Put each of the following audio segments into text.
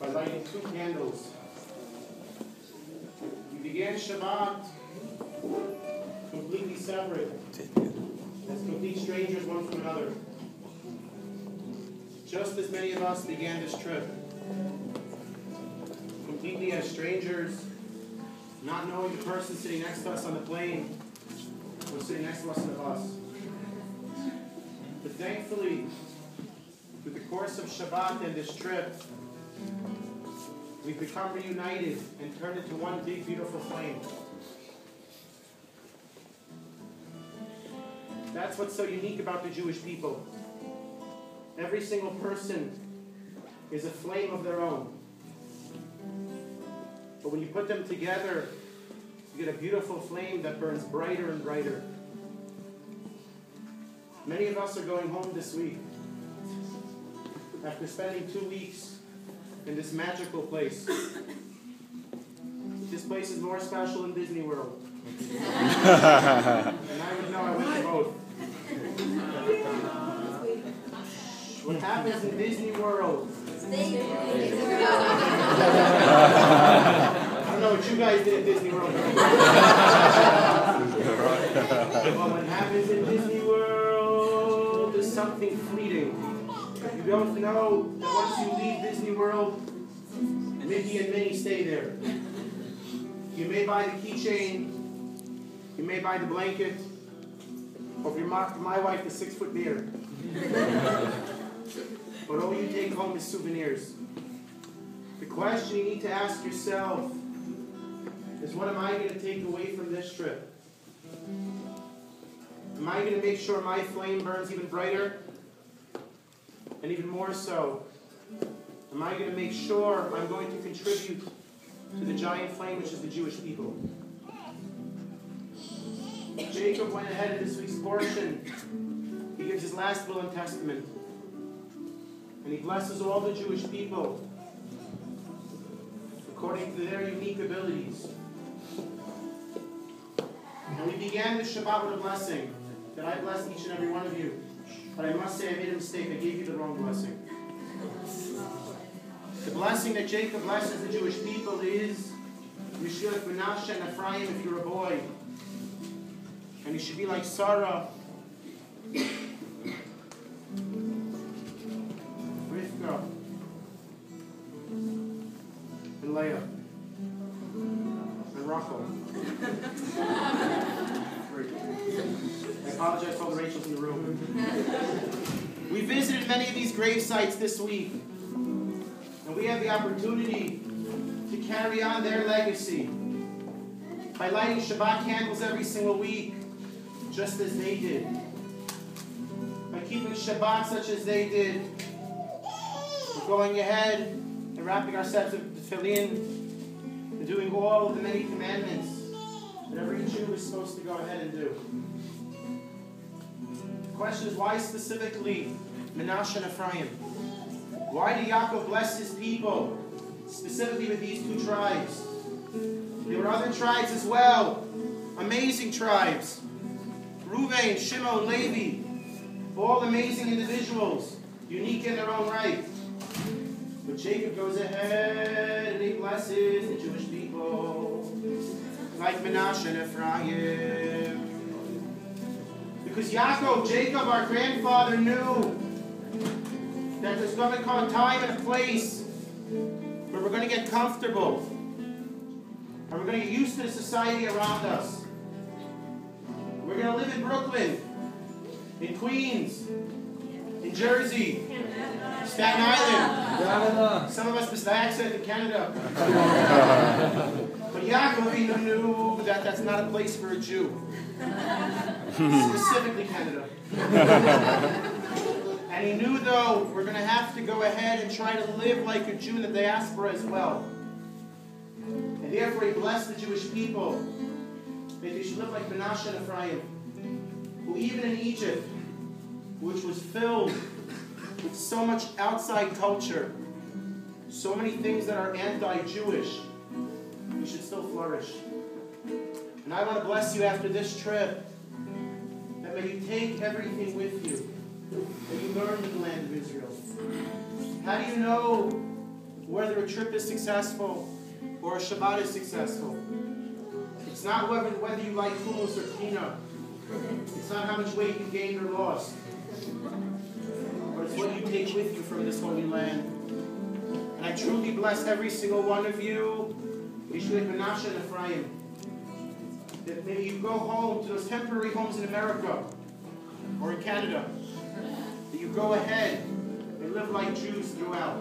by lighting 2 candles. We began Shabbat completely separate, as complete strangers one from another. Just as many of us began this trip, completely as strangers, not knowing the person sitting next to us on the plane or sitting next to us on the bus. But thankfully, through the course of Shabbat and this trip, we've become reunited and turned into one big, beautiful flame. That's what's so unique about the Jewish people. Every single person is a flame of their own. But when you put them together, you get a beautiful flame that burns brighter and brighter. Many of us are going home this week after spending 2 weeks in this magical place. This place is more special than Disney World. And I would know I went to both. What happens in Disney World? I don't know what you guys did at Disney World. But what happens in Disney World is something fleeting. You don't know that once you leave Disney World, Mickey and Minnie stay there. You may buy the keychain, you may buy the blanket, or if you're my wife, the 6-foot mirror. But all you take home is souvenirs. The question you need to ask yourself is, what am I going to take away from this trip? Am I going to make sure my flame burns even brighter? And even more so, am I going to make sure I'm going to contribute to the giant flame which is the Jewish people? Jacob went ahead in this week's portion. He gives his last will and testament. And he blesses all the Jewish people according to their unique abilities. And we began this Shabbat with a blessing that I blessed each and every one of you. But I must say I made a mistake. I gave you the wrong blessing. The blessing that Jacob blesses the Jewish people is, you should be like Menashe and Ephraim if you're a boy. And you should be like Sarah, Rivka, and Leah, and Rachel. I apologize for all the Rachels in the room. We visited many of these grave sites this week, and we have the opportunity to carry on their legacy by lighting Shabbat candles every single week, just as they did. By keeping Shabbat such as they did. We're going ahead and wrapping our sets of tefillin and doing all of the many commandments that every Jew is supposed to go ahead and do. The question is, why specifically Menashe and Ephraim? Why did Yaakov bless his people specifically with these 2 tribes? There were other tribes as well, amazing tribes. Reuven, Shimon, Levi, all amazing individuals, unique in their own right. But Jacob goes ahead and he blesses the Jewish people like Menashe and Ephraim. Because Jacob, our grandfather, knew that there's going to come a time and a place where we're going to get comfortable and we're going to get used to the society around us. We're going to live in Brooklyn, in Queens, in Jersey, Staten Island. Some of us missed the accent in Canada. But Yaakov knew that that's not a place for a Jew. Specifically Canada. And he knew, though, we're going to have to go ahead and try to live like a Jew in the diaspora as well. And therefore he blessed the Jewish people that they should live like Menashe and Ephraim, who even in Egypt, which was filled with so much outside culture, so many things that are anti-Jewish, you should still flourish. And I want to bless you after this trip, that may you take everything with you that you learned in the land of Israel. How do you know whether a trip is successful or a Shabbat is successful. It's not whether you like hummus or pina. It's not how much weight you gained or lost. But it's what you take with you from this holy land. And I truly bless every single one of you, Yeshua, Menashe, and Ephraim, that maybe you go home to those temporary homes in America or in Canada, that you go ahead and live like Jews throughout.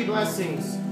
Blessings.